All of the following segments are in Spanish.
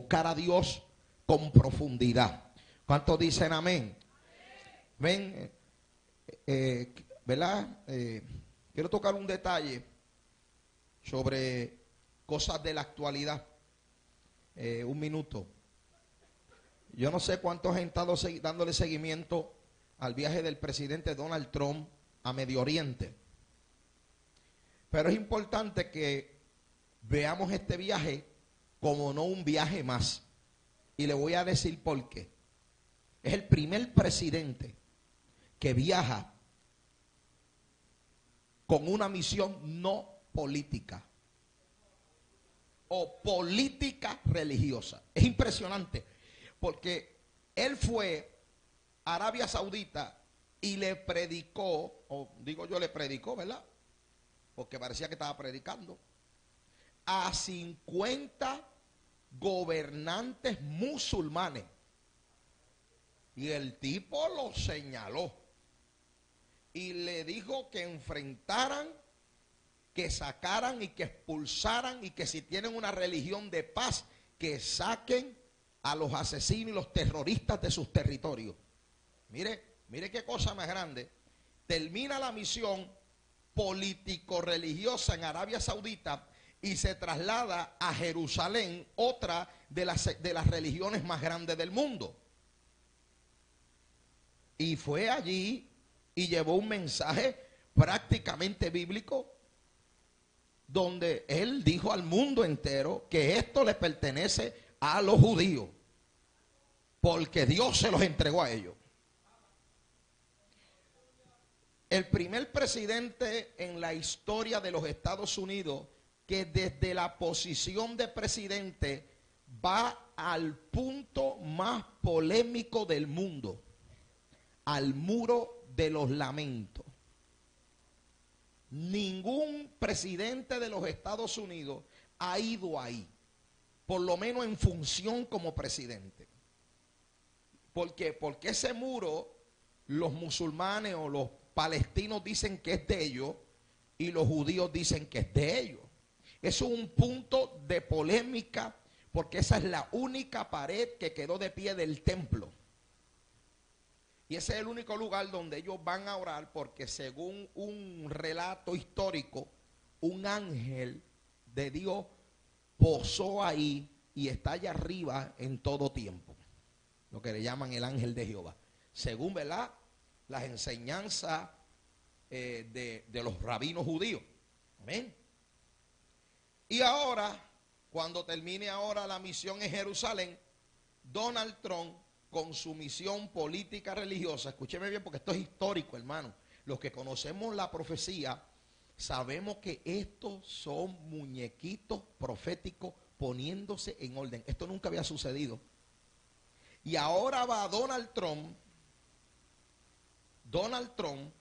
buscar a Dios con profundidad. ¿Cuántos dicen amén? Ven, ¿verdad? Quiero tocar un detalle sobre cosas de la actualidad. Un minuto. Yo no sé cuántos han estado dándole seguimiento al viaje del presidente Donald Trump a Medio Oriente. Pero es importante que veamos este viaje como no un viaje más. Y le voy a decir por qué. Es el primer presidente que viaja con una misión no política o política religiosa. Es impresionante porque él fue a Arabia Saudita y le predicó, o digo yo le predicó, ¿verdad? Porque parecía que estaba predicando a 50 gobernantes musulmanes. Y el tipo lo señaló y le dijo que enfrentaran, que sacaran y que expulsaran, y que si tienen una religión de paz, que saquen a los asesinos y los terroristas de sus territorios. Mire qué cosa más grande. Termina la misión político-religiosa en Arabia Saudita y se traslada a Jerusalén, otra de las religiones más grandes del mundo. Y fue allí y llevó un mensaje prácticamente bíblico, donde él dijo al mundo entero que esto le pertenece a los judíos, porque Dios se los entregó a ellos. El primer presidente en la historia de los Estados Unidos que desde la posición de presidente va al punto más polémico del mundo, al muro de los lamentos. Ningún presidente de los Estados Unidos ha ido ahí, por lo menos en función como presidente. ¿Por qué? Porque ese muro, los musulmanes o los palestinos dicen que es de ellos y los judíos dicen que es de ellos. Eso es un punto de polémica, porque esa es la única pared que quedó de pie del templo. Y ese es el único lugar donde ellos van a orar, porque según un relato histórico, un ángel de Dios posó ahí y está allá arriba en todo tiempo. Lo que le llaman el ángel de Jehová. Según, ¿verdad?, las enseñanzas de los rabinos judíos. Amén. Y ahora, cuando termine ahora la misión en Jerusalén, Donald Trump, con su misión política religiosa, escúcheme bien porque esto es histórico, hermano. Los que conocemos la profecía, sabemos que estos son muñequitos proféticos poniéndose en orden. Esto nunca había sucedido. Y ahora va Donald Trump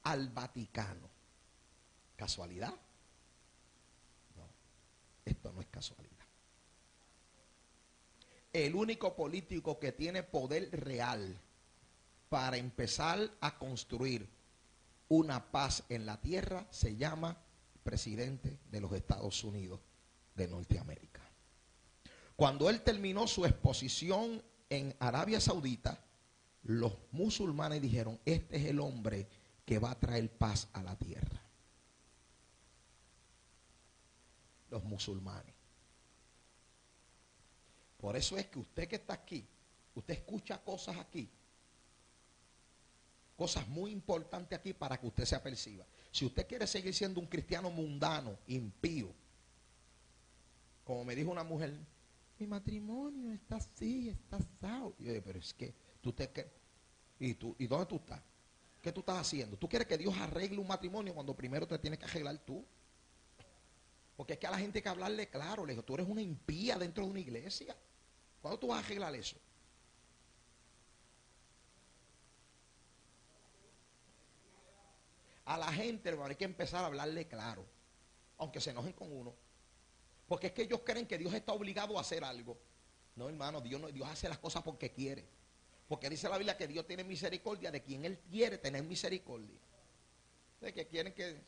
al Vaticano. ¿Casualidad? No, esto no es casualidad. El único político que tiene poder real para empezar a construir una paz en la tierra se llama presidente de los Estados Unidos de Norteamérica. Cuando él terminó su exposición en Arabia Saudita, los musulmanes dijeron: este es el hombre que va a traer paz a la tierra. Los musulmanes. Por eso es que usted que está aquí, usted escucha cosas aquí, cosas muy importantes aquí para que usted se aperciba. Si usted quiere seguir siendo un cristiano mundano, impío, como me dijo una mujer, mi matrimonio está así, está asado. Y yo digo, pero es que tú te... ¿Y dónde tú estás? ¿Qué tú estás haciendo? ¿Tú quieres que Dios arregle un matrimonio cuando primero te tienes que arreglar tú? Porque es que a la gente hay que hablarle claro. Le digo, tú eres una impía dentro de una iglesia. ¿Cuándo tú vas a arreglar eso? A la gente, hermano, hay que empezar a hablarle claro, aunque se enojen con uno. Porque es que ellos creen que Dios está obligado a hacer algo. No, hermano, Dios hace las cosas porque quiere. Porque dice la Biblia que Dios tiene misericordia de quien Él quiere tener misericordia. De que quieren que...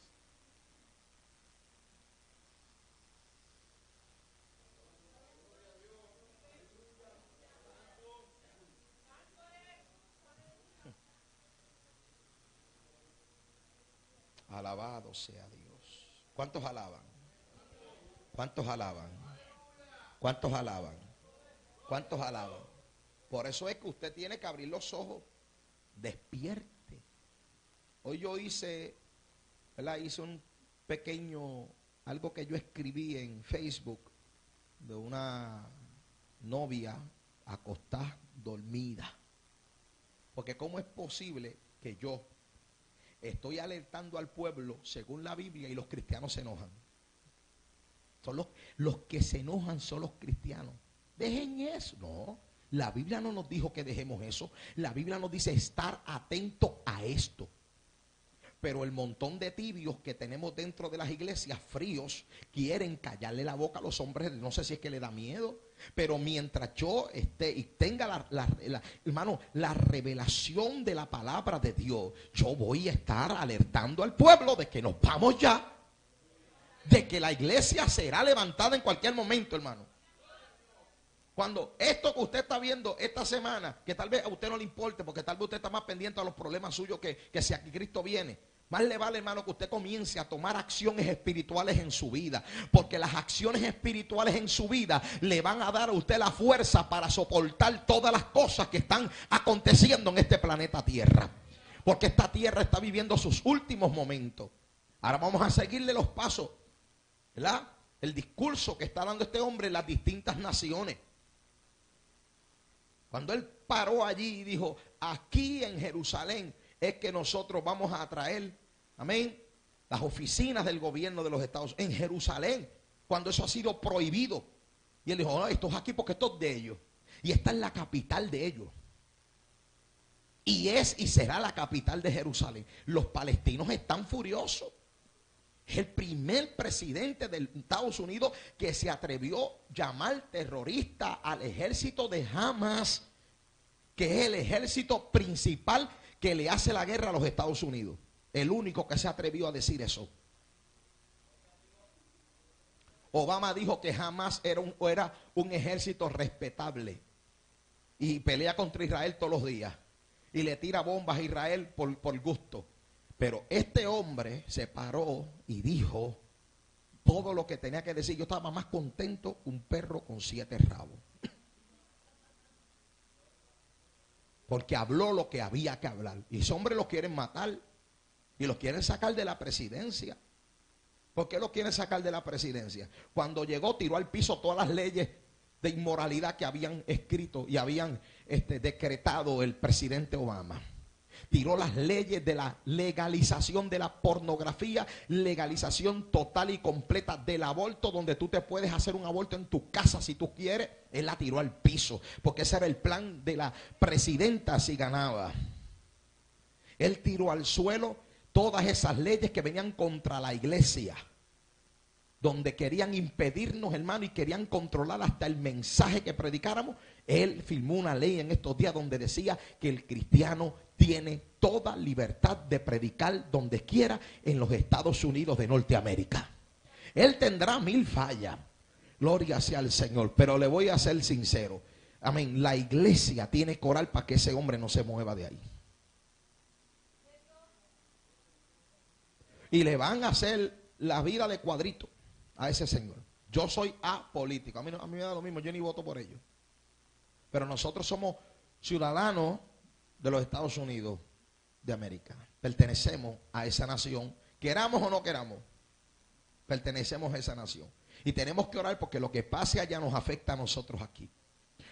Alabado sea Dios. ¿Cuántos alaban? ¿Cuántos alaban? ¿Cuántos alaban? ¿Cuántos alaban? Por eso es que usted tiene que abrir los ojos. Despierte. Hoy yo hice, ¿verdad? Hice un pequeño, algo que yo escribí en Facebook de una novia acostada, dormida. Porque ¿cómo es posible que yo estoy alertando al pueblo según la Biblia y los cristianos se enojan? Son los que se enojan son los cristianos. Dejen eso. No, la Biblia no nos dijo que dejemos eso. La Biblia nos dice estar atento a esto. Pero el montón de tibios que tenemos dentro de las iglesias, fríos, quieren callarle la boca a los hombres. No sé si es que le da miedo, pero mientras yo esté y tenga hermano, la revelación de la palabra de Dios, yo voy a estar alertando al pueblo de que nos vamos ya, de que la iglesia será levantada en cualquier momento, hermano. Cuando esto que usted está viendo esta semana, que tal vez a usted no le importe, porque tal vez usted está más pendiente a los problemas suyos que si aquí Cristo viene. Más le vale, hermano, que usted comience a tomar acciones espirituales en su vida. Porque las acciones espirituales en su vida le van a dar a usted la fuerza para soportar todas las cosas que están aconteciendo en este planeta Tierra. Porque esta tierra está viviendo sus últimos momentos. Ahora vamos a seguirle los pasos, ¿verdad? El discurso que está dando este hombre en las distintas naciones. Cuando él paró allí y dijo, aquí en Jerusalén es que nosotros vamos a traer, amén, las oficinas del gobierno de los Estados Unidos, en Jerusalén, cuando eso ha sido prohibido. Y él dijo, no, esto es aquí porque esto es de ellos. Y esta es la capital de ellos. Y es y será la capital de Jerusalén. Los palestinos están furiosos. Es el primer presidente de Estados Unidos que se atrevió a llamar terrorista al ejército de Hamas, que es el ejército principal que le hace la guerra a los Estados Unidos. El único que se atrevió a decir eso. Obama dijo que Hamas era un ejército respetable y pelea contra Israel todos los días y le tira bombas a Israel por gusto. Pero este hombre se paró y dijo todo lo que tenía que decir. Yo estaba más contento que un perro con 7 rabos. Porque habló lo que había que hablar. Y ese hombre lo quieren matar y lo quieren sacar de la presidencia. ¿Por qué lo quieren sacar de la presidencia? Cuando llegó, tiró al piso todas las leyes de inmoralidad que habían escrito y habían decretado el presidente Obama. Tiró las leyes de la legalización de la pornografía, legalización total y completa del aborto, donde tú te puedes hacer un aborto en tu casa si tú quieres. Él la tiró al piso, porque ese era el plan de la presidenta si ganaba. Él tiró al suelo todas esas leyes que venían contra la iglesia, donde querían impedirnos, hermano, y querían controlar hasta el mensaje que predicáramos. Él firmó una ley en estos días donde decía que el cristiano tiene toda libertad de predicar donde quiera en los Estados Unidos de Norteamérica. Él tendrá 1000 fallas, gloria sea al Señor, pero le voy a ser sincero, amén, la iglesia tiene que orar para que ese hombre no se mueva de ahí. Y le van a hacer la vida de cuadrito a ese señor. Yo soy apolítico, a mí me da lo mismo, yo ni voto por ellos. Pero nosotros somos ciudadanos de los Estados Unidos de América. Pertenecemos a esa nación, queramos o no queramos. Pertenecemos a esa nación. Y tenemos que orar porque lo que pase allá nos afecta a nosotros aquí.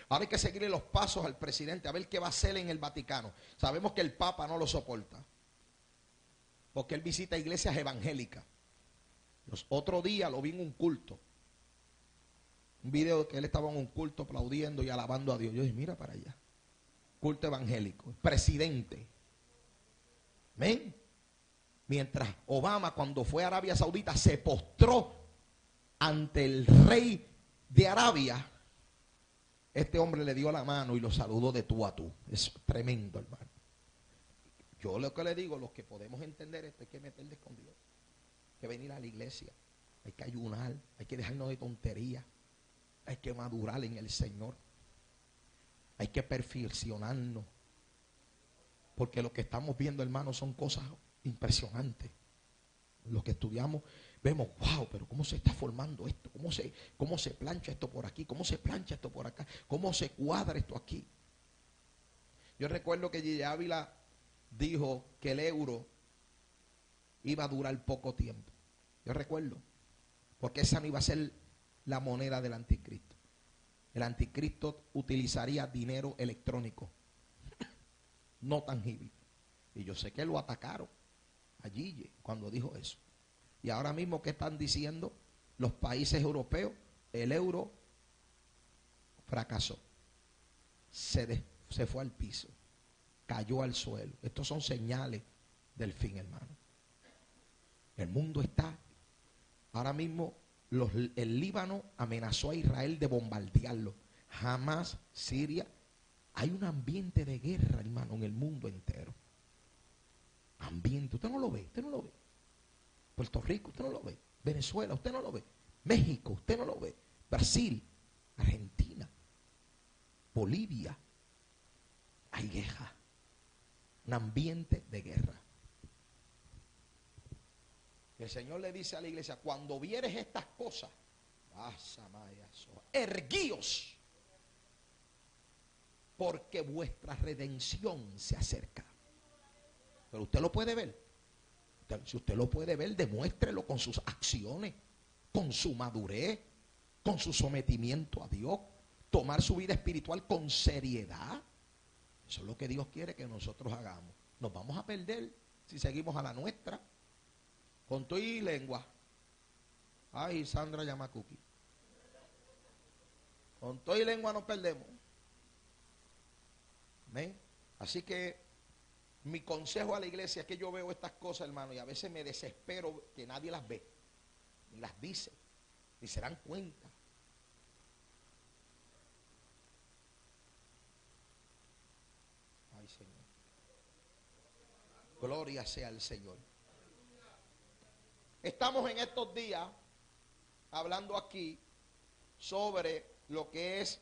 Ahora hay que seguirle los pasos al presidente a ver qué va a hacer en el Vaticano. Sabemos que el Papa no lo soporta, porque él visita iglesias evangélicas. Los otro día lo vi en un culto. Un video que él estaba en un culto aplaudiendo y alabando a Dios. Yo dije, mira para allá. Culto evangélico. Presidente. ¿Ven? Mientras Obama, cuando fue a Arabia Saudita, se postró ante el rey de Arabia. Este hombre le dio la mano y lo saludó de tú a tú. Es tremendo, hermano. Yo lo que le digo, los que podemos entender esto, hay que meterles con Dios. Hay que venir a la iglesia. Hay que ayunar. Hay que dejarnos de tonterías. Hay que madurar en el Señor. Hay que perfeccionarnos. Porque lo que estamos viendo, hermanos, son cosas impresionantes. Los que estudiamos vemos, wow, pero ¿cómo se está formando esto? ¿Cómo se plancha esto por aquí? ¿Cómo se plancha esto por acá? ¿Cómo se cuadra esto aquí? Yo recuerdo que Gigi Ávila dijo que el euro iba a durar poco tiempo. Yo recuerdo, porque esa no iba a ser la moneda del anticristo. El anticristo utilizaría dinero electrónico, no tangible. Y yo sé que lo atacaron a Gigi cuando dijo eso. Y ahora mismo, ¿qué están diciendo los países europeos? El euro fracasó. Se fue al piso. Cayó al suelo. Estos son señales del fin, hermano. El mundo está, ahora mismo, el Líbano amenazó a Israel de bombardearlo. Jamás, Siria. Hay un ambiente de guerra, hermano, en el mundo entero. Ambiente, usted no lo ve, usted no lo ve. Puerto Rico, usted no lo ve. Venezuela, usted no lo ve. México, usted no lo ve. Brasil, Argentina, Bolivia. Hay guerra. Un ambiente de guerra. El Señor le dice a la iglesia, cuando vieres estas cosas, erguíos, porque vuestra redención se acerca. Pero usted lo puede ver. Si usted lo puede ver, demuéstrelo con sus acciones, con su madurez, con su sometimiento a Dios. Tomar su vida espiritual con seriedad. Eso es lo que Dios quiere que nosotros hagamos. Nos vamos a perder si seguimos a la nuestra. Con tu y lengua. Ay, Sandra Yamakuki. Con tu y lengua nos perdemos. ¿Ven? Así que mi consejo a la iglesia es que yo veo estas cosas, hermano, y a veces me desespero que nadie las ve, ni las dice, ni se dan cuenta. Ay, Señor. Gloria sea al Señor. Estamos en estos días hablando aquí sobre lo que es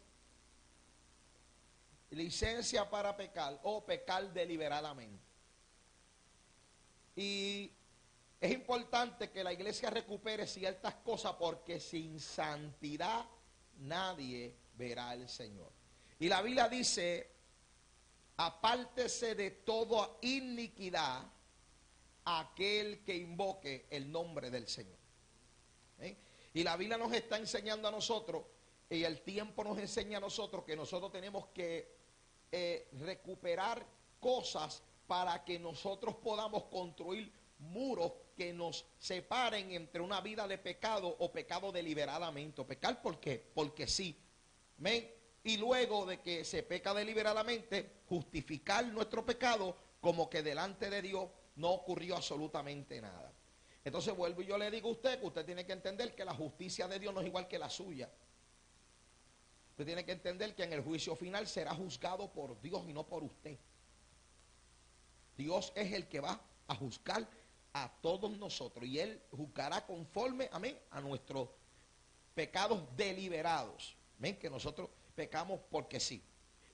licencia para pecar o pecar deliberadamente. Y es importante que la iglesia recupere ciertas cosas porque sin santidad nadie verá al Señor. Y la Biblia dice, apártese de toda iniquidad aquel que invoque el nombre del Señor. Y la Biblia nos está enseñando a nosotros, y el tiempo nos enseña a nosotros que nosotros tenemos que recuperar cosas para que nosotros podamos construir muros que nos separen entre una vida de pecado o pecado deliberadamente. ¿Pecar por qué? Porque sí. ¿Ven? Y luego de que se peca deliberadamente, justificar nuestro pecado como que delante de Dios no ocurrió absolutamente nada. Entonces vuelvo y yo le digo a usted que usted tiene que entender que la justicia de Dios no es igual que la suya. Usted tiene que entender que en el juicio final será juzgado por Dios y no por usted. Dios es el que va a juzgar a todos nosotros y Él juzgará conforme, amén, a nuestros pecados deliberados. Amén, que nosotros pecamos porque sí.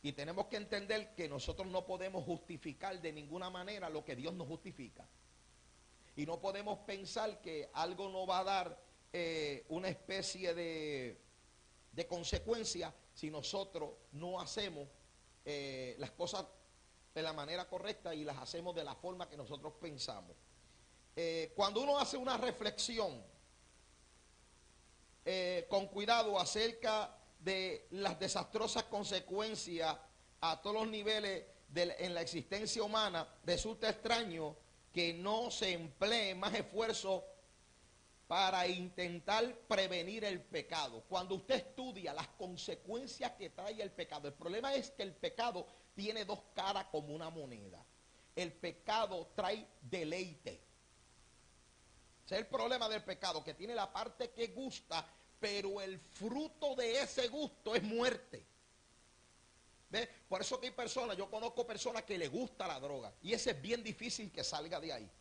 Y tenemos que entender que nosotros no podemos justificar de ninguna manera lo que Dios nos justifica. Y no podemos pensar que algo nos va a dar una especie de consecuencia si nosotros no hacemos las cosas de la manera correcta y las hacemos de la forma que nosotros pensamos. Cuando uno hace una reflexión con cuidado acerca de las desastrosas consecuencias a todos los niveles en la existencia humana, resulta extraño que no se emplee más esfuerzo para intentar prevenir el pecado. Cuando usted estudia las consecuencias que trae el pecado, el problema es que el pecado tiene dos caras como una moneda. El pecado trae deleite. Ese es el problema del pecado, que tiene la parte que gusta, pero el fruto de ese gusto es muerte. ¿Ve? Por eso que hay personas, yo conozco personas que les gusta la droga, y ese es bien difícil que salga de ahí.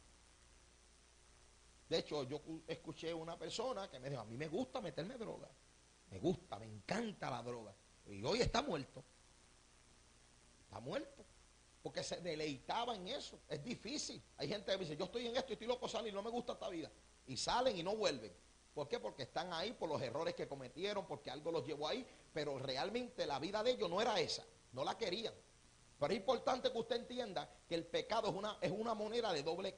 De hecho, yo escuché una persona que me dijo, a mí me gusta meterme droga. Me gusta, me encanta la droga. Y hoy está muerto. Está muerto. porque se deleitaba en eso. Es difícil. Hay gente que dice, yo estoy en esto y estoy loco sano y no me gusta esta vida. Y salen y no vuelven. ¿Por qué? Porque están ahí por los errores que cometieron, porque algo los llevó ahí, pero realmente la vida de ellos no era esa, no la querían. Pero es importante que usted entienda que el pecado es una moneda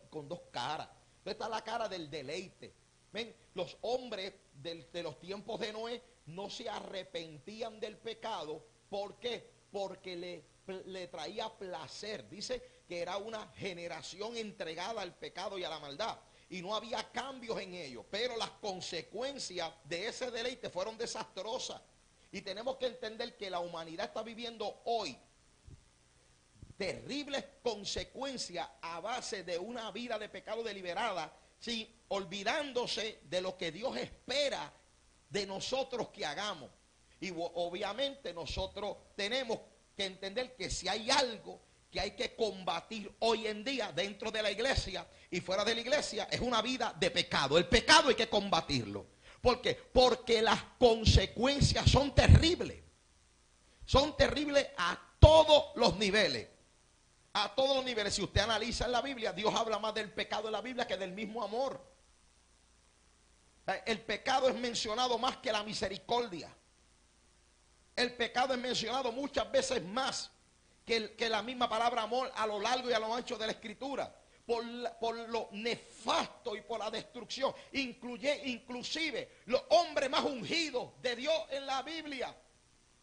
con dos caras. Entonces está la cara del deleite. ¿Ven? Los hombres de los tiempos de Noé no se arrepentían del pecado. ¿Por qué? Porque le traía placer. Dice que era una generación entregada al pecado y a la maldad. Y no había cambios en ello. Pero las consecuencias de ese deleite fueron desastrosas. Y tenemos que entender que la humanidad está viviendo hoy terribles consecuencias a base de una vida de pecado deliberada, ¿sí? Olvidándose de lo que Dios espera de nosotros que hagamos. Y obviamente nosotros tenemos que entender que si hay algo que hay que combatir hoy en día dentro de la iglesia y fuera de la iglesia, es una vida de pecado. El pecado hay que combatirlo. ¿Por qué? Porque las consecuencias son terribles. Son terribles a todos los niveles. A todos los niveles. Si usted analiza en la Biblia, Dios habla más del pecado en la Biblia que del mismo amor. El pecado es mencionado más que la misericordia. El pecado es mencionado muchas veces más que la misma palabra amor a lo largo y a lo ancho de la Escritura. Por lo nefasto y por la destrucción. Inclusive los hombres más ungidos de Dios en la Biblia.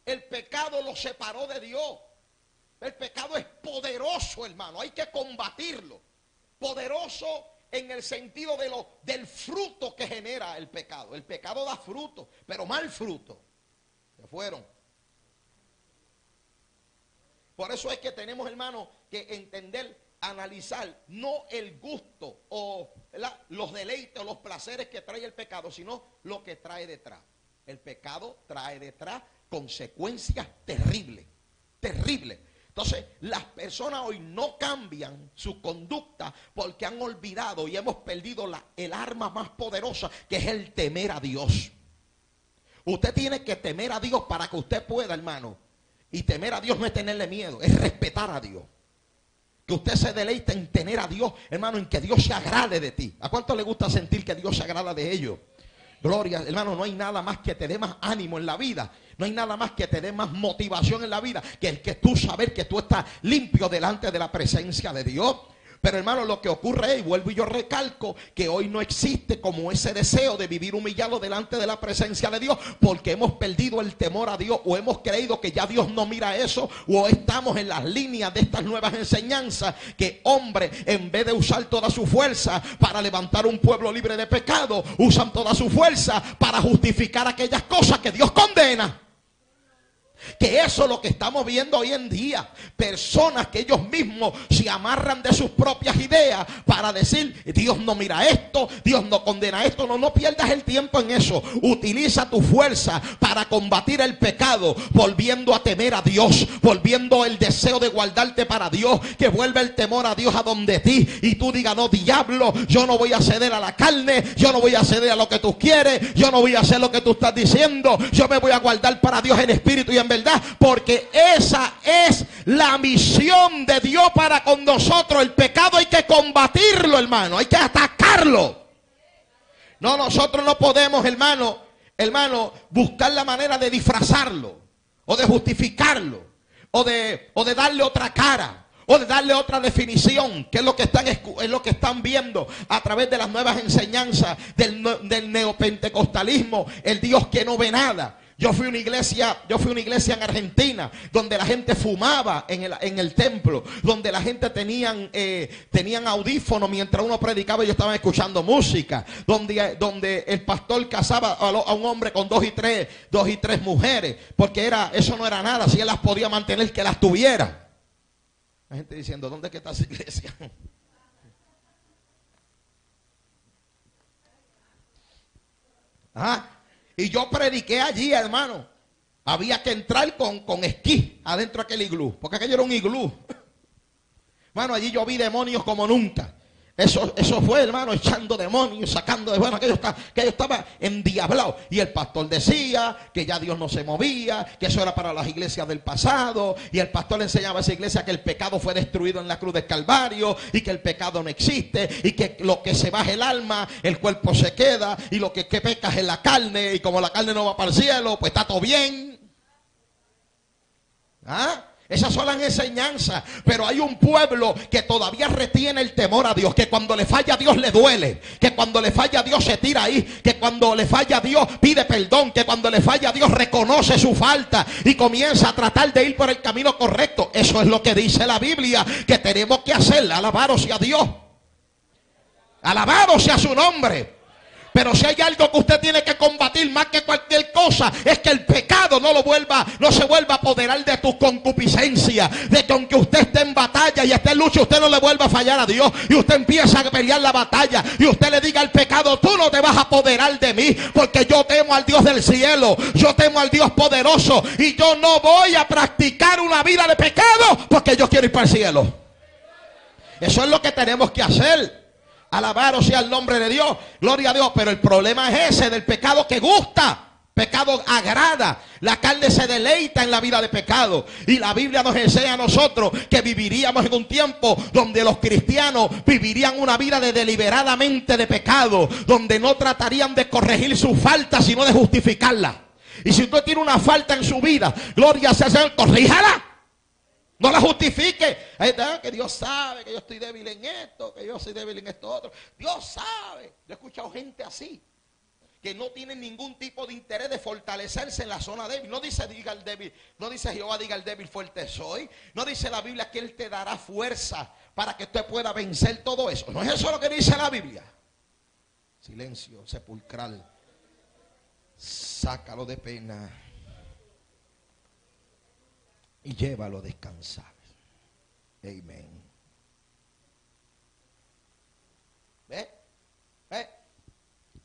El pecado los separó de Dios. El pecado es poderoso, hermano. Hay que combatirlo. Poderoso en el sentido del fruto que genera el pecado. El pecado da fruto, pero mal fruto. Se fueron. Por eso es que tenemos, hermano, que entender, analizar, no el gusto o los deleites o los placeres que trae el pecado, sino lo que trae detrás. El pecado trae detrás consecuencias terribles, terribles. Entonces, las personas hoy no cambian su conducta porque han olvidado y hemos perdido el arma más poderosa, que es el temer a Dios. Usted tiene que temer a Dios para que usted pueda, hermano. Y temer a Dios no es tenerle miedo, es respetar a Dios. Que usted se deleite en tener a Dios, hermano, en que Dios se agrade de ti. ¿A cuánto le gusta sentir que Dios se agrada de ellos? Gloria, hermano, no hay nada más que te dé más ánimo en la vida. No hay nada más que te dé más motivación en la vida que el que tú saber que tú estás limpio delante de la presencia de Dios. Pero hermano, lo que ocurre es, y vuelvo y yo recalco, que hoy no existe como ese deseo de vivir humillado delante de la presencia de Dios, porque hemos perdido el temor a Dios, o hemos creído que ya Dios no mira eso, o estamos en las líneas de estas nuevas enseñanzas, que hombre, en vez de usar toda su fuerza para levantar un pueblo libre de pecado, usan toda su fuerza para justificar aquellas cosas que Dios condena. Que eso es lo que estamos viendo hoy en día. Personas que ellos mismos se amarran de sus propias ideas para decir, Dios no mira esto, Dios no condena esto. No pierdas el tiempo en eso. Utiliza tu fuerza para combatir el pecado, volviendo a temer a Dios, volviendo el deseo de guardarte para Dios, que vuelva el temor a Dios a donde ti, y tú digas, no, diablo, yo no voy a ceder a la carne, yo no voy a ceder a lo que tú quieres, yo no voy a hacer lo que tú estás diciendo, yo me voy a guardar para Dios en espíritu y en verdad, porque esa es la misión de Dios para con nosotros. El pecado hay que combatirlo, hermano, hay que atacarlo. No, nosotros no podemos, hermano, buscar la manera de disfrazarlo, o de justificarlo, o de darle otra cara, o de darle otra definición, que es lo que están viendo a través de las nuevas enseñanzas del neopentecostalismo, el Dios que no ve nada. Yo fui a una iglesia en Argentina donde la gente fumaba en el templo, donde la gente tenían audífonos mientras uno predicaba y ellos estaban escuchando música, donde el pastor casaba a un hombre con dos y tres mujeres, porque eso no era nada, si él las podía mantener, que las tuviera. La gente diciendo, ¿dónde es que está esa iglesia? Ajá. Y yo prediqué allí, hermano. Había que entrar con esquí adentro de aquel iglú, porque aquello era un iglú. Bueno, allí yo vi demonios como nunca. Eso fue, hermano, echando demonios, sacando demonios. Que yo estaba endiablado. Y el pastor decía que ya Dios no se movía, que eso era para las iglesias del pasado. Y el pastor le enseñaba a esa iglesia que el pecado fue destruido en la cruz del Calvario, y que el pecado no existe, y que lo que se va es el alma, el cuerpo se queda, y lo que peca es en la carne, y como la carne no va para el cielo, pues está todo bien. ¿Ah? Esas son las enseñanzas. Pero hay un pueblo que todavía retiene el temor a Dios, que cuando le falla a Dios le duele, que cuando le falla a Dios se tira ahí, que cuando le falla a Dios pide perdón, que cuando le falla a Dios reconoce su falta y comienza a tratar de ir por el camino correcto. Eso es lo que dice la Biblia que tenemos que hacer. Alabado sea Dios, alabado sea su nombre. Pero si hay algo que usted tiene que combatir más que cualquier cosa, es que el pecado no se vuelva a apoderar de tu concupiscencia. De que aunque usted esté en batalla y esté en lucha, usted no le vuelva a fallar a Dios. Y usted empieza a pelear la batalla. Y usted le diga al pecado: tú no te vas a apoderar de mí, porque yo temo al Dios del cielo. Yo temo al Dios poderoso. Y yo no voy a practicar una vida de pecado, porque yo quiero ir para el cielo. Eso es lo que tenemos que hacer. Alabado sea el nombre de Dios, gloria a Dios. Pero el problema es ese del pecado que gusta, pecado agrada. La carne se deleita en la vida de pecado. Y la Biblia nos enseña a nosotros que viviríamos en un tiempo donde los cristianos vivirían una vida de deliberadamente de pecado, donde no tratarían de corregir su falta, sino de justificarla. Y si usted tiene una falta en su vida, gloria sea al Señor, corríjala. No la justifique. Que Dios sabe que yo estoy débil en esto, que yo soy débil en esto otro. Dios sabe. Yo he escuchado gente así, que no tienen ningún tipo de interés de fortalecerse en la zona débil. No dice diga el débil, no dice Jehová diga el débil fuerte soy. No dice la Biblia que Él te dará fuerza para que usted pueda vencer todo eso. No es eso lo que dice la Biblia. Silencio sepulcral. Sácalo de pena y llévalo a descansar. Amén. ¿Ve?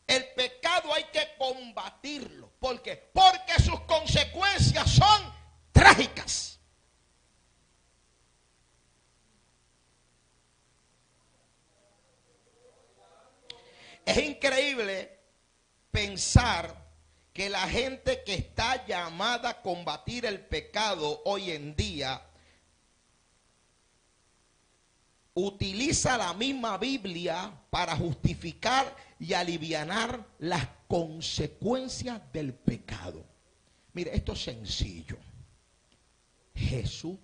El pecado hay que combatirlo. ¿Por qué? Porque sus consecuencias son trágicas. Es increíble pensar que la gente que está llamada a combatir el pecado hoy en día utiliza la misma Biblia para justificar y alivianar las consecuencias del pecado. Mire, esto es sencillo. Jesús,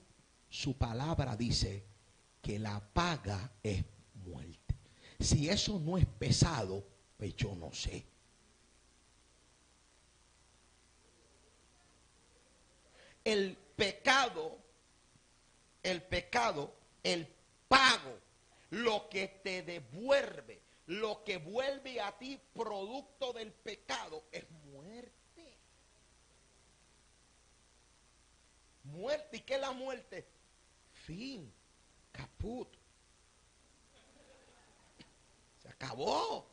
su palabra dice que la paga es muerte. Si eso no es pesado, pues yo no sé. El pecado, el pago, lo que te devuelve, lo que vuelve a ti producto del pecado es muerte. Muerte. ¿Y qué es la muerte? Fin. Caput. Se acabó.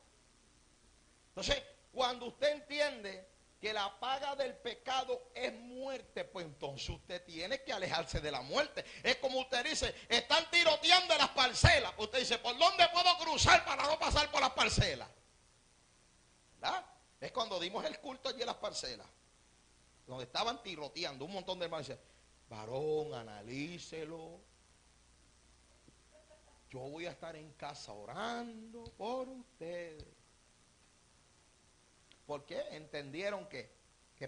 Entonces, cuando usted entiende que la paga del pecado es muerte, pues entonces usted tiene que alejarse de la muerte. Es como usted dice, están tiroteando en las parcelas. Usted dice, ¿por dónde puedo cruzar para no pasar por las parcelas? ¿Verdad? Es cuando dimos el culto allí en las parcelas, donde estaban tiroteando un montón de hermanos. Dice, varón, analícelo. Yo voy a estar en casa orando por ustedes. ¿Por qué? Entendieron que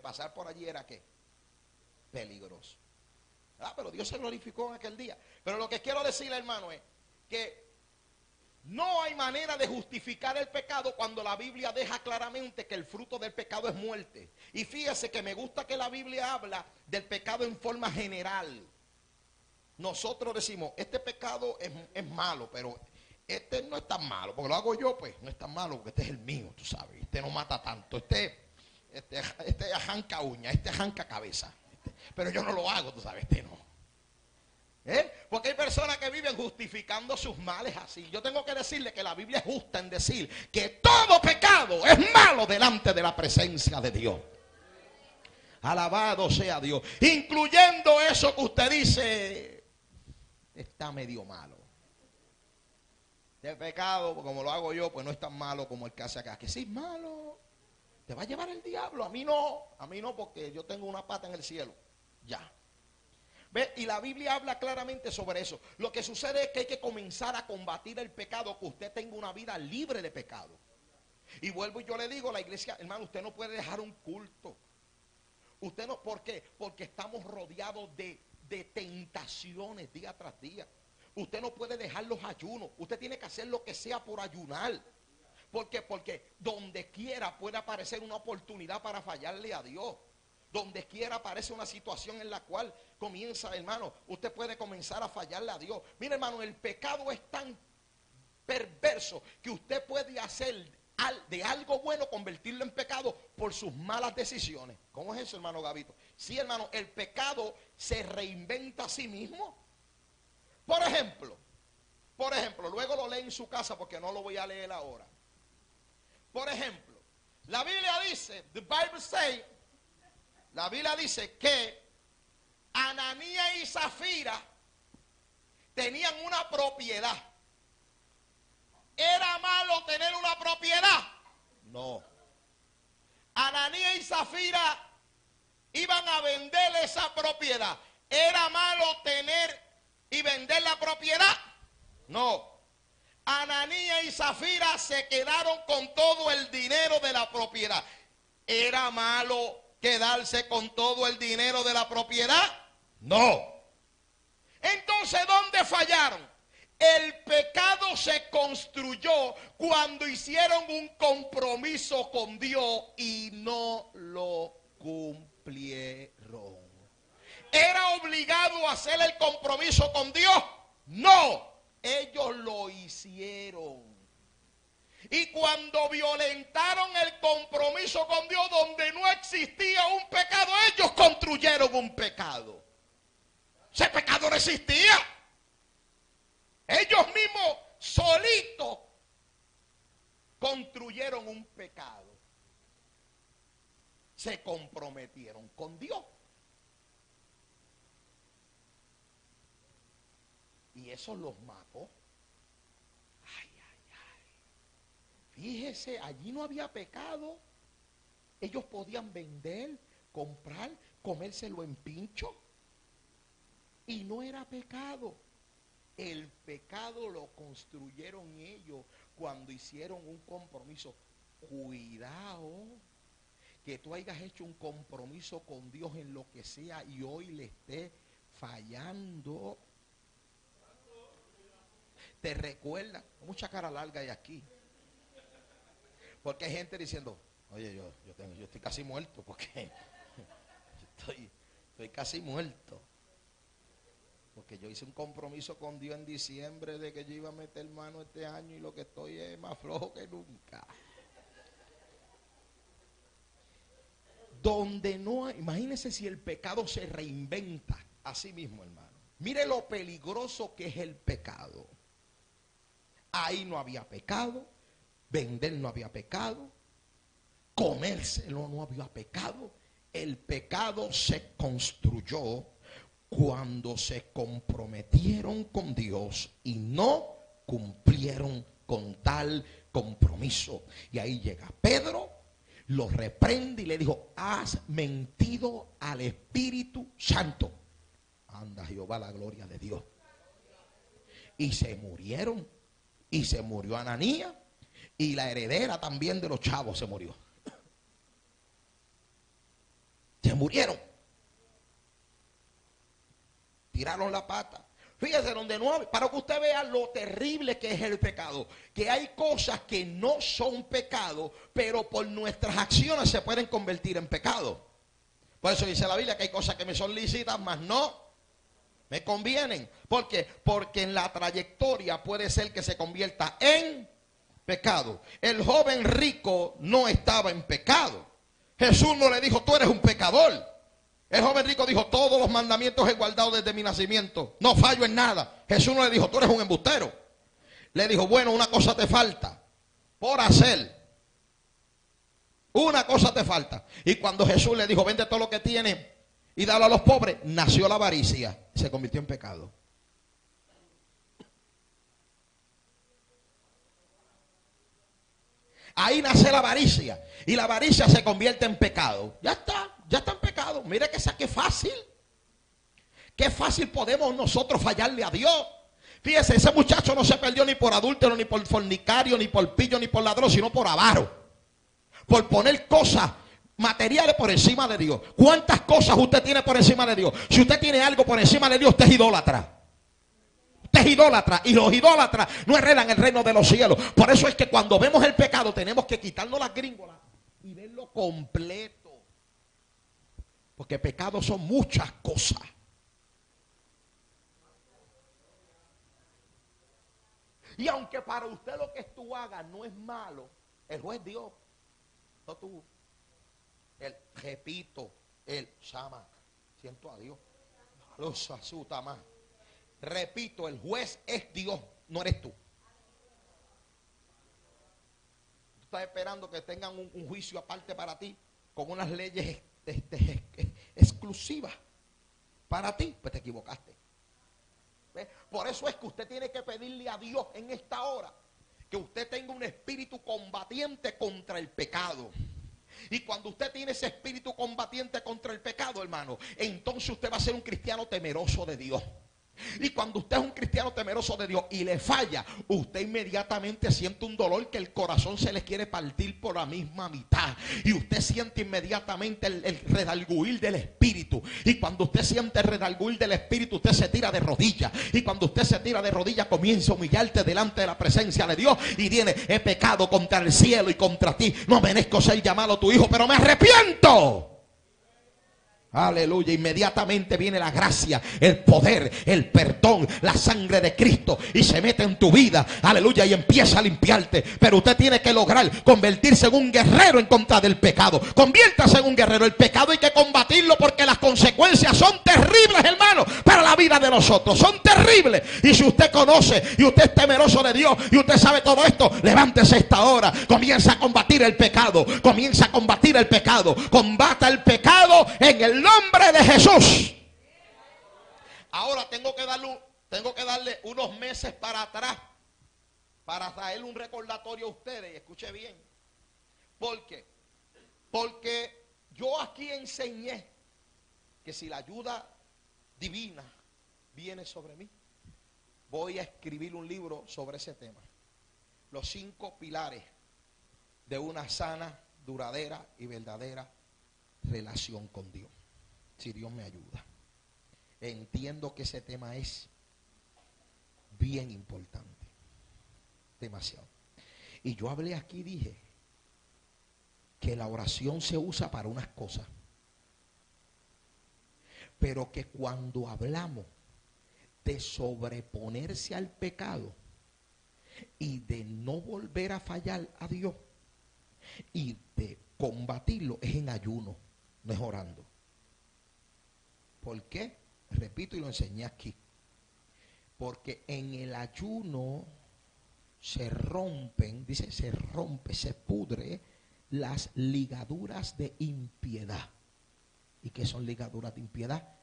pasar por allí era ¿qué? Peligroso. Pero Dios se glorificó en aquel día. Pero lo que quiero decirle, hermano, es que no hay manera de justificar el pecado cuando la Biblia deja claramente que el fruto del pecado es muerte. Y fíjese que me gusta que la Biblia habla del pecado en forma general. Nosotros decimos, este pecado es malo, pero este no es tan malo, porque lo hago yo, pues no es tan malo, porque este es el mío, tú sabes. Este no mata tanto, este arranca uña, este arranca cabeza. Pero yo no lo hago, tú sabes, este no. Porque hay personas que viven justificando sus males así. Yo tengo que decirle que la Biblia es justa en decir que todo pecado es malo delante de la presencia de Dios. Alabado sea Dios. Incluyendo eso que usted dice, está medio malo. de pecado, como lo hago yo, pues no es tan malo como el que hace acá. Que sí es malo, te va a llevar el diablo. A mí no, porque yo tengo una pata en el cielo. Ya. ¿Ve? Y la Biblia habla claramente sobre eso. Lo que sucede es que hay que comenzar a combatir el pecado, que usted tenga una vida libre de pecado. Y vuelvo y yo le digo a la iglesia, hermano, usted no puede dejar un culto. Usted no, ¿por qué? Porque estamos rodeados de tentaciones día tras día. Usted no puede dejar los ayunos. Usted tiene que hacer lo que sea por ayunar. ¿Por qué? Porque donde quiera puede aparecer una oportunidad para fallarle a Dios. Donde quiera aparece una situación en la cual comienza, hermano, usted puede comenzar a fallarle a Dios. Mire, hermano, el pecado es tan perverso que usted puede hacer de algo bueno, convertirlo en pecado por sus malas decisiones. ¿Cómo es eso, hermano Gabito? Sí, hermano, el pecado se reinventa a sí mismo. Por ejemplo, luego lo lee en su casa porque no lo voy a leer ahora. Por ejemplo, la Biblia dice, la Biblia dice que Ananías y Zafira tenían una propiedad. ¿Era malo tener una propiedad? No. Ananías y Zafira iban a vender esa propiedad. ¿Era malo tener y vender la propiedad? No. Ananías y Zafira se quedaron con todo el dinero de la propiedad. ¿Era malo quedarse con todo el dinero de la propiedad? No. Entonces, ¿dónde fallaron? El pecado se construyó cuando hicieron un compromiso con Dios y no lo cumplieron. ¿Era obligado a hacer el compromiso con Dios? No, ellos lo hicieron. Y cuando violentaron el compromiso con Dios, donde no existía un pecado, ellos construyeron un pecado. Ese pecado no existía. Ellos mismos solitos construyeron un pecado. Se comprometieron con Dios. Y eso los mató. Ay, ay, ay. Fíjese, allí no había pecado. Ellos podían vender, comprar, comérselo en pincho. Y no era pecado. El pecado lo construyeron ellos cuando hicieron un compromiso. Cuidado que tú hayas hecho un compromiso con Dios en lo que sea y hoy le esté fallando. Te recuerda, mucha cara larga hay aquí. Porque hay gente diciendo, oye, yo estoy casi muerto, porque estoy casi muerto. Porque yo hice un compromiso con Dios en diciembre de que yo iba a meter mano este año y lo que estoy es más flojo que nunca. Donde no hay, imagínense si el pecado se reinventa a sí mismo, hermano. Mire lo peligroso que es el pecado. Ahí no había pecado, vender no había pecado, comérselo no había pecado. El pecado se construyó cuando se comprometieron con Dios y no cumplieron con tal compromiso. Y ahí llega Pedro, lo reprende y le dijo, has mentido al Espíritu Santo. Anda Jehová, la gloria de Dios. Y se murieron. Y se murió Ananías. Y la heredera también de los chavos se murió. Se murieron. Tiraron la pata. Fíjese donde no hay, para que usted vea lo terrible que es el pecado. Que hay cosas que no son pecado, pero por nuestras acciones se pueden convertir en pecado. Por eso dice la Biblia que hay cosas que me son lícitas, mas no me convienen. ¿Por qué? Porque en la trayectoria puede ser que se convierta en pecado. El joven rico no estaba en pecado. Jesús no le dijo, tú eres un pecador. El joven rico dijo, todos los mandamientos he guardado desde mi nacimiento. No fallo en nada. Jesús no le dijo, tú eres un embustero. Le dijo, bueno, una cosa te falta por hacer. Una cosa te falta. Y cuando Jesús le dijo, vende todo lo que tienes y dalo a los pobres, nació la avaricia. Se convirtió en pecado. Ahí nace la avaricia. Y la avaricia se convierte en pecado. Ya está en pecado. Mire que fácil. Qué fácil podemos nosotros fallarle a Dios. Fíjese, ese muchacho no se perdió ni por adúltero, ni por fornicario, ni por pillo, ni por ladrón, sino por avaro. Por poner cosas materiales por encima de Dios. ¿Cuántas cosas usted tiene por encima de Dios? Si usted tiene algo por encima de Dios, usted es idólatra. Usted es idólatra. Y los idólatras no heredan el reino de los cielos. Por eso es que cuando vemos el pecado tenemos que quitarnos las gringolas y verlo completo. Porque pecado son muchas cosas. Y aunque para usted lo que tú hagas no es malo, el juez Dios, no tú. El Shama, siento a Dios. Los asusta más. Repito, el juez es Dios, no eres tú. Tú estás esperando que tengan un juicio aparte para ti, con unas leyes exclusivas para ti, pues te equivocaste. ¿Ves? Por eso es que usted tiene que pedirle a Dios en esta hora que usted tenga un espíritu combatiente contra el pecado. Y cuando usted tiene ese espíritu combatiente contra el pecado, hermano, entonces usted va a ser un cristiano temeroso de Dios. Y cuando usted es un cristiano temeroso de Dios y le falla, usted inmediatamente siente un dolor que el corazón se le quiere partir por la misma mitad. Y usted siente inmediatamente el redarguir del espíritu. Y cuando usted siente el redarguir del espíritu, usted se tira de rodillas. Y cuando usted se tira de rodillas, comienza a humillarte delante de la presencia de Dios. Y viene: he pecado contra el cielo y contra ti. No merezco ser llamado tu hijo, pero me arrepiento. Aleluya, inmediatamente viene la gracia, el poder, el perdón, la sangre de Cristo y se mete en tu vida, aleluya, y empieza a limpiarte. Pero usted tiene que lograr convertirse en un guerrero en contra del pecado. Conviértase en un guerrero. El pecado hay que combatirlo porque las consecuencias son terribles, hermano, para la vida de nosotros, son terribles. Y si usted conoce y usted es temeroso de Dios y usted sabe todo esto, levántese esta hora, comienza a combatir el pecado, comienza a combatir el pecado, combata el pecado en el nombre de Jesús. Ahora tengo que darle unos meses para atrás para traerle un recordatorio a ustedes. Y escuche bien. ¿Por qué? Porque yo aquí enseñé que si la ayuda divina viene sobre mí, voy a escribir un libro sobre ese tema. Los 5 pilares de una sana, duradera y verdadera relación con Dios. Si Dios me ayuda. Entiendo que ese tema es bien importante. Demasiado. Y yo hablé aquí, dije que la oración se usa para unas cosas, pero que cuando hablamos de sobreponerse al pecado y de no volver a fallar a Dios y de combatirlo, es en ayuno, no es orando. ¿Por qué? Repito y lo enseñé aquí. Porque en el ayuno se rompen, dice, se pudre las ligaduras de impiedad. ¿Y qué son ligaduras de impiedad?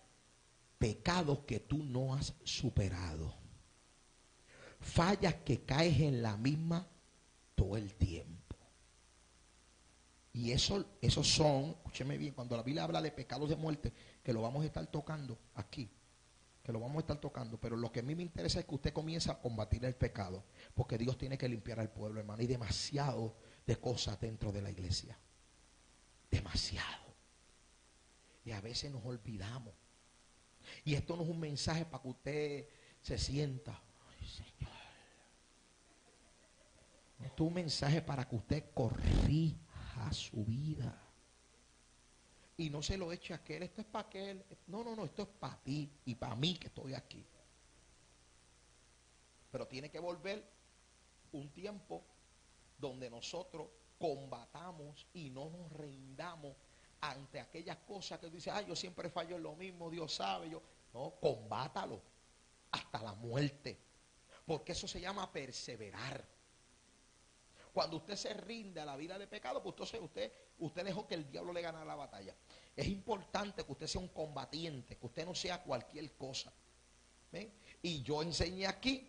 Pecados que tú no has superado. Fallas que caes en la misma todo el tiempo. Y esos son, escúcheme bien, cuando la Biblia habla de pecados de muerte, que lo vamos a estar tocando aquí, pero lo que a mí me interesa es que usted comience a combatir el pecado, porque Dios tiene que limpiar al pueblo, hermano. Hay demasiado de cosas dentro de la iglesia, demasiado, y a veces nos olvidamos. Y esto no es un mensaje para que usted se sienta: ay, Señor. Esto es un mensaje para que usted corrija su vida y no se lo eche a aquel. Esto es para aquel. No, esto es para ti y para mí que estoy aquí. Pero tiene que volver un tiempo donde nosotros combatamos y no nos rindamos ante aquellas cosas que dice: yo siempre fallo en lo mismo, Dios sabe. No, combátalo hasta la muerte, porque eso se llama perseverar. Cuando usted se rinde a la vida de pecado, pues entonces usted dejó que el diablo le ganara la batalla. Es importante que usted sea un combatiente, que usted no sea cualquier cosa. ¿Ven? Y yo enseñé aquí,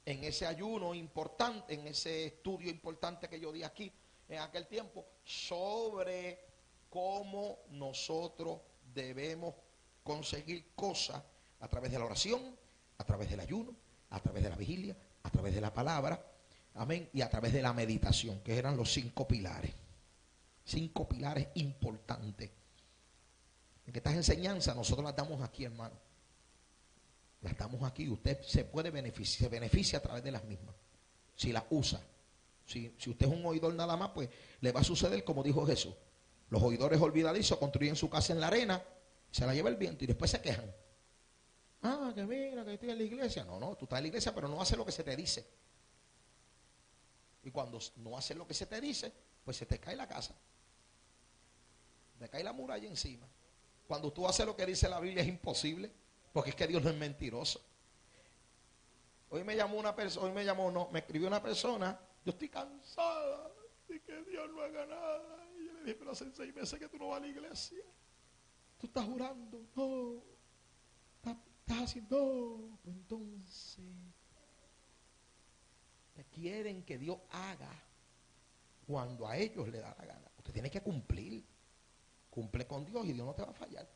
en ese ayuno importante, en ese estudio importante que yo di aquí, en aquel tiempo sobre cómo nosotros debemos conseguir cosas a través de la oración, a través del ayuno, a través de la vigilia, a través de la palabra, amén, y a través de la meditación, que eran los 5 pilares. 5 pilares importantes. Que estas enseñanzas nosotros las damos aquí, hermano. Las damos aquí. Usted se puede beneficiar, se beneficia a través de las mismas, si las usa. Si usted es un oidor nada más, pues le va a suceder como dijo Jesús. Los oidores olvidadizos construyen su casa en la arena, se la lleva el viento y después se quejan. Ah, que mira, que estoy en la iglesia. No, tú estás en la iglesia, pero no haces lo que se te dice. Y cuando no haces lo que se te dice, pues se te cae la casa. Te cae la muralla encima. Cuando tú haces lo que dice la Biblia es imposible, porque es que Dios no es mentiroso. Hoy me escribió una persona, yo estoy cansada de que Dios no haga nada. Y yo le dije, pero hace 6 meses que tú no vas a la iglesia. Tú estás jurando, no. Estás haciendo, no. Pues entonces, te quieren que Dios haga cuando a ellos le da la gana. Usted tiene que cumplir. Cumple con Dios y Dios no te va a fallar.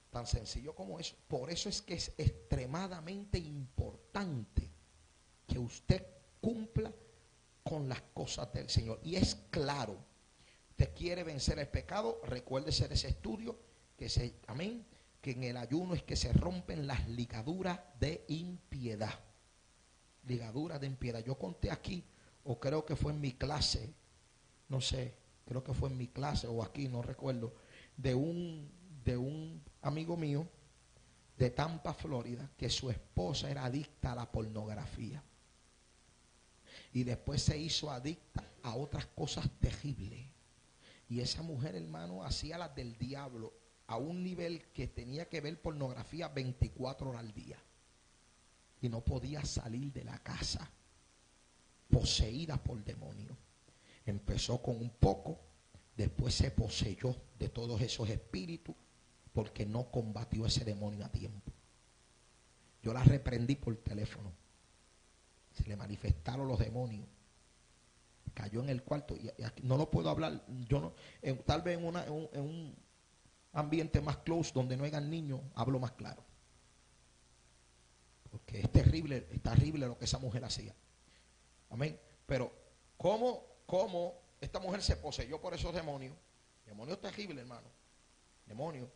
Tan sencillo como eso. Por eso es que es extremadamente importante que usted cumpla con las cosas del Señor. Y es claro, usted quiere vencer el pecado, recuerde ser ese estudio, amén, que en el ayuno es que se rompen las ligaduras de impiedad. Ligaduras de impiedad. Yo conté aquí, o creo que fue en mi clase, no sé, creo que fue en mi clase o aquí, no recuerdo, de un amigo mío de Tampa, Florida, que su esposa era adicta a la pornografía. Y después se hizo adicta a otras cosas terribles. Y esa mujer, hermano, hacía las del diablo a un nivel que tenía que ver pornografía 24 horas al día. Y no podía salir de la casa, poseída por demonios. Empezó con un poco, después se poseyó de todos esos espíritus porque no combatió ese demonio a tiempo. Yo la reprendí por teléfono. Se le manifestaron los demonios. Cayó en el cuarto y no lo puedo hablar. Yo no, tal vez en un ambiente más close donde no hayan niños, hablo más claro. Porque es terrible lo que esa mujer hacía. Amén. Pero ¿cómo esta mujer se poseyó por esos demonios? Demonios terribles, hermano. Demonios.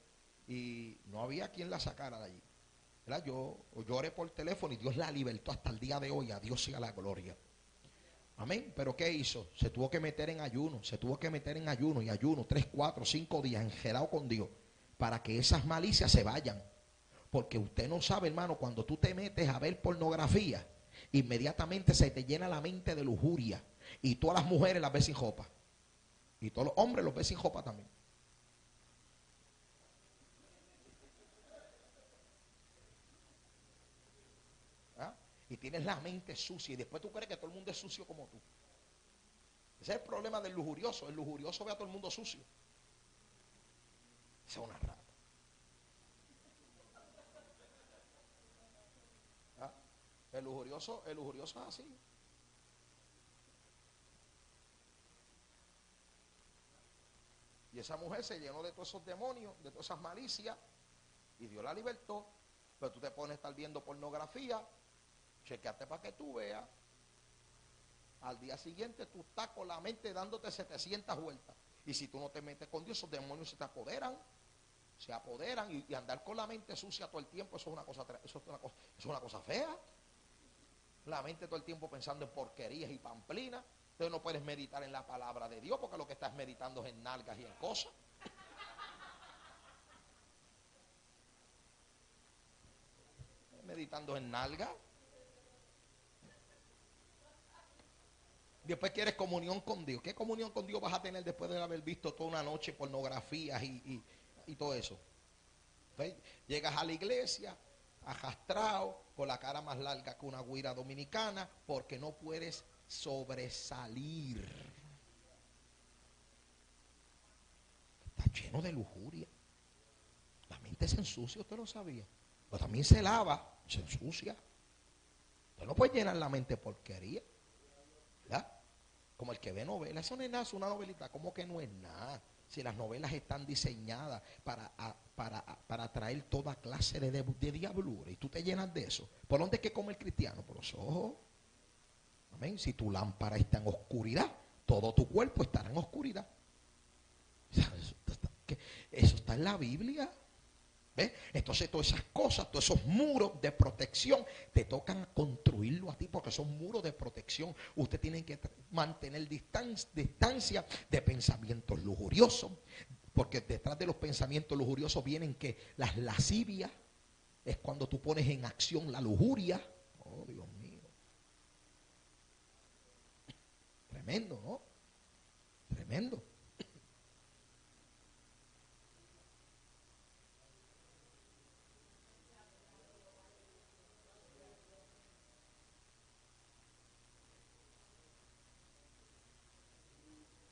Y no había quien la sacara de allí. ¿Verdad? Yo oré por teléfono y Dios la libertó hasta el día de hoy. A Dios sea la gloria. Amén. Pero ¿qué hizo? Se tuvo que meter en ayuno. Y ayuno 3, 4, 5 días enjedado con Dios para que esas malicias se vayan. Porque usted no sabe, hermano, cuando tú te metes a ver pornografía, inmediatamente se te llena la mente de lujuria. Y todas las mujeres las ven sin ropa. Y todos los hombres los ven sin ropa también. ¿Ah? Y tienes la mente sucia. Y después tú crees que todo el mundo es sucio como tú. Ese es el problema del lujurioso. El lujurioso ve a todo el mundo sucio. Esa es una rata. ¿Ah? El lujurioso es así. Y esa mujer se llenó de todos esos demonios, de todas esas malicias, y Dios la libertó. Pero tú te pones a estar viendo pornografía, chequeate para que tú veas. Al día siguiente tú estás con la mente dándote 700 vueltas. Y si tú no te metes con Dios, esos demonios se te apoderan. Y andar con la mente sucia todo el tiempo, eso es una cosa fea. La mente todo el tiempo pensando en porquerías y pamplinas. Entonces no puedes meditar en la palabra de Dios porque lo que estás meditando es en nalgas y en cosas. Meditando en nalgas. Después quieres comunión con Dios. ¿Qué comunión con Dios vas a tener después de haber visto toda una noche pornografías y todo eso? ¿Ves? Llegas a la iglesia arrastrado, con la cara más larga que una güira dominicana, porque no puedes sobresalir. Está lleno de lujuria. La mente se ensucia, usted lo sabía. Pero también se lava, se ensucia. Usted no puede llenar la mente de porquería. ¿Verdad? Como el que ve novelas. Eso no es nada, es una novelita. ¿Cómo que no es nada? Si las novelas están diseñadas para atraer toda clase de diablura. Y tú te llenas de eso. ¿Por dónde es que come el cristiano? Por los ojos. Amén. Si tu lámpara está en oscuridad, todo tu cuerpo estará en oscuridad. Eso está en la Biblia. ¿Ves? Entonces todas esas cosas, todos esos muros de protección te tocan construirlo a ti, porque son muros de protección. Usted tiene que mantener distancia de pensamientos lujuriosos, porque detrás de los pensamientos lujuriosos vienen que las lascivias, es cuando tú pones en acción la lujuria. Oh, Dios mío. Tremendo, ¿no? Tremendo.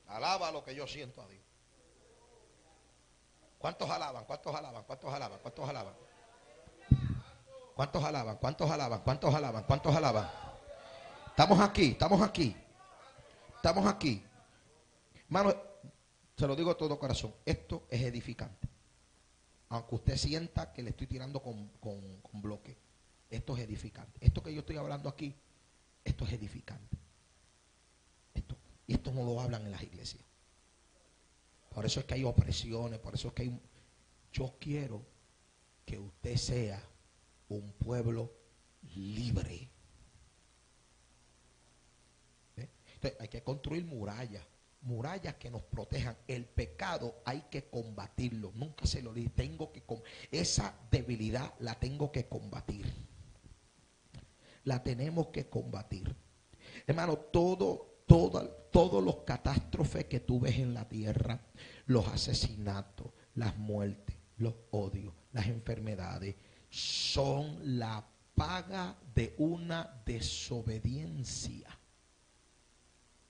Alaba lo que yo siento a Dios. ¿Cuántos alaban? ¿Cuántos alaban? ¿Cuántos alaban? ¿Cuántos alaban? ¿Cuántos alaban? ¿Cuántos alaban? ¿Cuántos alaban? ¿Cuántos alaban? Estamos aquí, estamos aquí. Estamos aquí. Hermano, se lo digo de todo corazón. Esto es edificante. Aunque usted sienta que le estoy tirando con bloque. Esto es edificante. Esto que yo estoy hablando aquí, esto es edificante. Y esto no lo hablan en las iglesias. Por eso es que hay opresiones, por eso es que hay... Yo quiero que usted sea un pueblo libre. ¿Ve? Entonces hay que construir murallas, murallas que nos protejan. El pecado hay que combatirlo. Nunca se lo dije, esa debilidad la tengo que combatir. La tenemos que combatir. Hermano, todos los catástrofes que tú ves en la tierra, los asesinatos, las muertes, los odios, las enfermedades, son la paga de una desobediencia.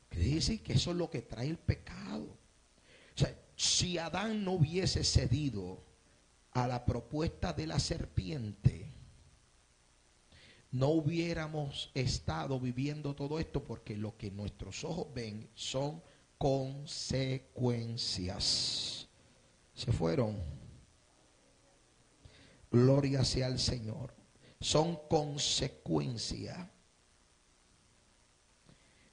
Quiere decir que eso es lo que trae el pecado. O sea, si Adán no hubiese cedido a la propuesta de la serpiente, no hubiéramos estado viviendo todo esto, porque lo que nuestros ojos ven son consecuencias. Se fueron. Gloria sea al Señor. Son consecuencias.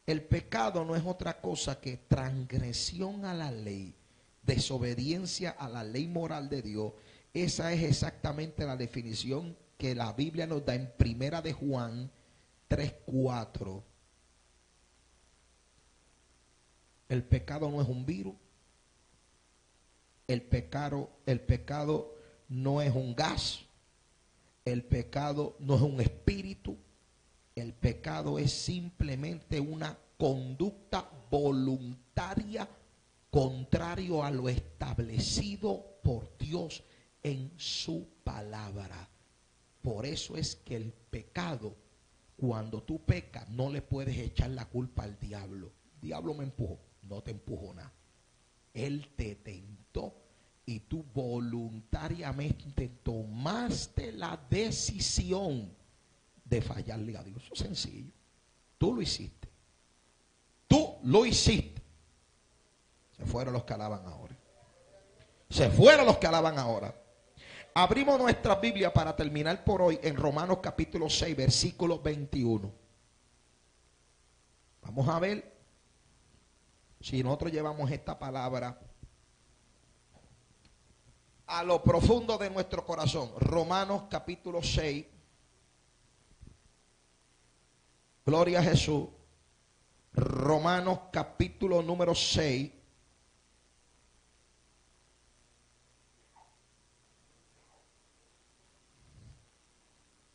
El pecado no es otra cosa que transgresión a la ley, desobediencia a la ley moral de Dios. Esa es exactamente la definición que la Biblia nos da en Primera de Juan 3:4. El pecado no es un virus. El pecado no es un gas. El pecado no es un espíritu. El pecado es simplemente una conducta voluntaria contrario a lo establecido por Dios en su palabra. Por eso es que el pecado, cuando tú pecas, no le puedes echar la culpa al diablo. El diablo me empujó. No te empujó nada. Él te tentó y tú voluntariamente tomaste la decisión de fallarle a Dios. Eso es sencillo. Tú lo hiciste. Tú lo hiciste. Se fueron los que alaban ahora. Se fueron los que alaban ahora. Abrimos nuestra Biblia para terminar por hoy en Romanos capítulo 6, versículo 21. Vamos a ver si nosotros llevamos esta palabra a lo profundo de nuestro corazón. Romanos capítulo 6. Gloria a Jesús. Romanos capítulo número 6.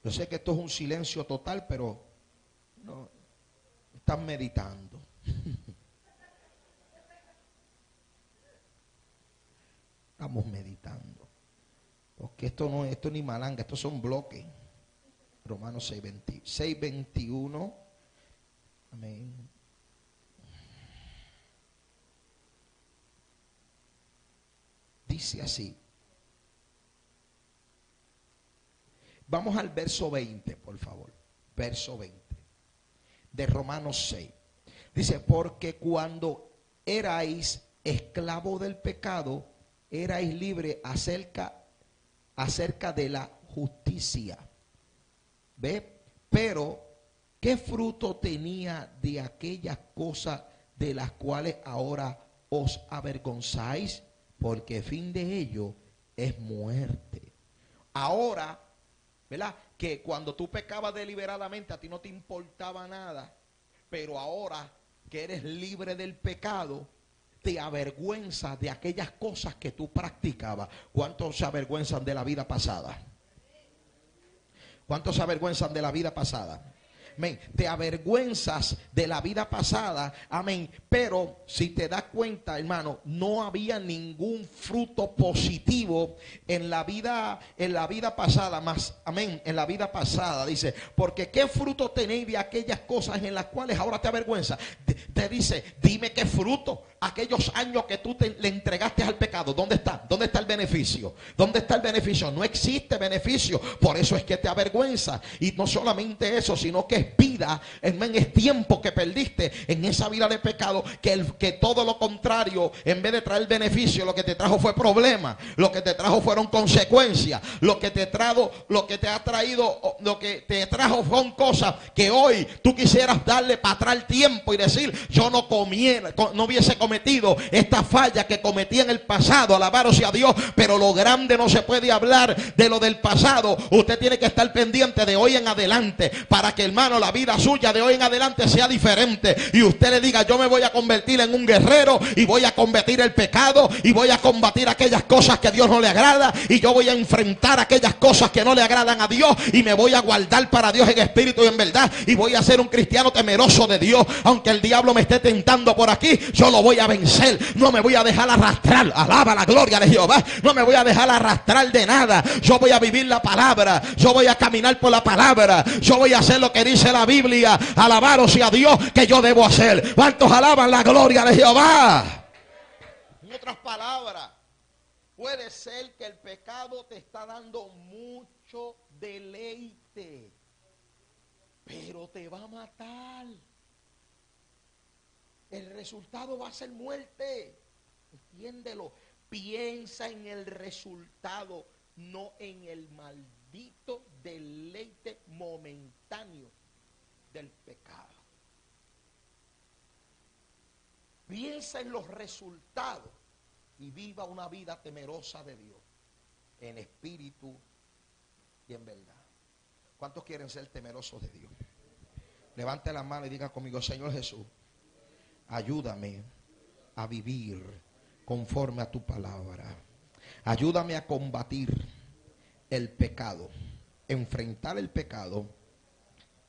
Yo sé que esto es un silencio total, pero no, están meditando. Estamos meditando. Porque esto no es ni malanga, estos son bloques. Romanos 6:21. Amén. Dice así. Vamos al verso 20, por favor. Verso 20 de Romanos 6. Dice, porque cuando erais esclavo del pecado, erais libre acerca de la justicia. ¿Ve? Pero, ¿qué fruto tenía de aquellas cosas de las cuales ahora os avergonzáis? Porque el fin de ello es muerte. Ahora, ¿verdad? Que cuando tú pecabas deliberadamente a ti no te importaba nada, pero ahora que eres libre del pecado, te avergüenzas de aquellas cosas que tú practicabas. ¿Cuántos se avergüenzan de la vida pasada? ¿Cuántos se avergüenzan de la vida pasada? Amén. Te avergüenzas de la vida pasada. Amén. Pero si te das cuenta, hermano, no había ningún fruto positivo en la vida pasada. Más, amén. En la vida pasada dice, porque qué fruto tenéis de aquellas cosas en las cuales ahora te avergüenzas. Te dice, dime qué fruto. Aquellos años que tú le entregaste al pecado, ¿dónde está? ¿Dónde está el beneficio? ¿Dónde está el beneficio? No existe beneficio. Por eso es que te avergüenza. Y no solamente eso, sino que es vida, es tiempo que perdiste en esa vida de pecado, que todo lo contrario, en vez de traer beneficio, lo que te trajo fue problema, lo que te trajo fueron consecuencias, lo que te trajo fueron cosas que hoy tú quisieras darle para atrás el tiempo y decir, yo no hubiese cometido esta falla que cometí en el pasado, alabaros a Dios, pero lo grande no se puede hablar de lo del pasado. Usted tiene que estar pendiente de hoy en adelante, para que, hermano, la vida suya de hoy en adelante sea diferente, y usted le diga, yo me voy a convertir en un guerrero y voy a combatir el pecado y voy a combatir aquellas cosas que a Dios no le agrada, y yo voy a enfrentar aquellas cosas que no le agradan a Dios, y me voy a guardar para Dios en espíritu y en verdad, y voy a ser un cristiano temeroso de Dios. Aunque el diablo me esté tentando por aquí, yo lo voy a vencer. No me voy a dejar arrastrar. Alaba la gloria de Jehová. No me voy a dejar arrastrar de nada. Yo voy a vivir la palabra. Yo voy a caminar por la palabra. Yo voy a hacer lo que dice la Biblia. Alabaros a Dios que yo debo hacer. ¿Cuántos alaban la gloria de Jehová? En otras palabras, puede ser que el pecado te está dando mucho deleite, pero te va a matar. El resultado va a ser muerte. Entiéndelo. Piensa en el resultado, no en el maldito deleite momentáneo del pecado. Piensa en los resultados y viva una vida temerosa de Dios, en espíritu y en verdad. ¿Cuántos quieren ser temerosos de Dios? Levante la mano y diga conmigo, Señor Jesús, ayúdame a vivir conforme a tu palabra. Ayúdame a combatir el pecado, enfrentar el pecado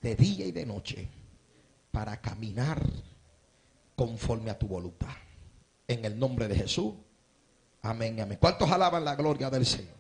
de día y de noche, para caminar conforme a tu voluntad. En el nombre de Jesús. Amén, amén. ¿Cuántos alaban la gloria del Señor?